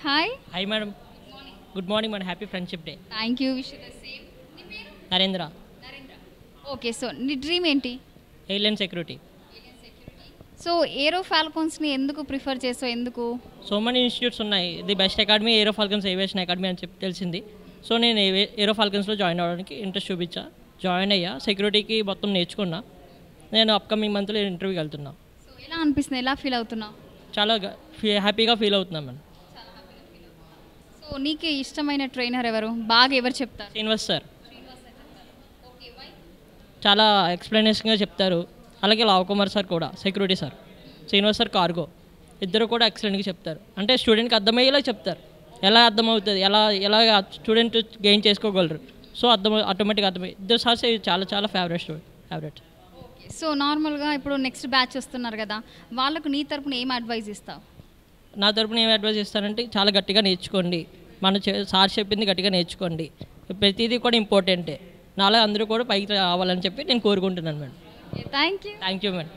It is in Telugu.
Hi. Hi madam. Good morning madam. Happy friendship day. Thank you. Wish the same. నీ పేరు? నరేంద్ర. నరేంద్ర. ఓకే. సో నీ డ్రీమ్ ఏంటి? Airline security. సో ఏరో ఫాల్కాన్స్ని ఎందుకు ప్రిఫర్ చేసావు? ఎందుకు? సో మెనీ ఇన్స్టిట్యూట్స్ ఉన్నాయి. The best academy aero falcons aviation academy అని చెప్పి తెలిసింది. సో నేను ఏరో ఫాల్కన్స్లో జాయిన్ అవ్వడానికి ఇంట్రెస్ట్ చూపించా, జాయిన్ అయ్యా. సెక్యూరిటీకి మొత్తం నేర్చుకున్నా. నేను అప్కమింగ్ మంత్లో ఇంటర్వ్యూకి వెళ్తున్నా. సో ఎలా అనిపిస్తుంది? ఎలా ఫీల్ అవుతున్నావు? చాలా హ్యాపీగా ఫీల్ అవుతున్నాను మేడం. సో నీకు ఇష్టమైన ట్రైనర్ ఎవరు? బాగా ఎవరు చెప్తారు? శ్రీనివాస్ సార్ చాలా ఎక్స్ప్లెనేషన్గా చెప్తారు. అలాగే లావ్ కుమార్ సార్ కూడా, security sir. Srinivas sir cargo, ఇద్దరు కూడా ఎక్సలెంట్గా చెప్తారు. అంటే స్టూడెంట్కి అర్థమయ్యేలా చెప్తారు. ఎలా అర్థమవుతుంది, ఎలా స్టూడెంట్ గెయిన్ చేసుకోగలరు. సో ఆటోమేటిక్గా అర్థమయ్యి ఇద్దరు సార్స్ చాలా చాలా ఫేవరెట్. సో నార్మల్గా ఇప్పుడు నెక్స్ట్ బ్యాచ్ వస్తున్నారు కదా, వాళ్ళకు నీ తరపున ఏం అడ్వైజ్ ఇస్తావు? నా తరపున ఏం అడ్వైజ్ ఇస్తానంటే చాలా గట్టిగా నేర్చుకోండి. సార్ చెప్పింది గట్టిగా నేర్చుకోండి. ప్రతిదీ కూడా ఇంపార్టెంటే. నాలా అందరూ కూడా పైకి రావాలని చెప్పి నేను కోరుకుంటున్నాను madam. Thank you. Thank you madam.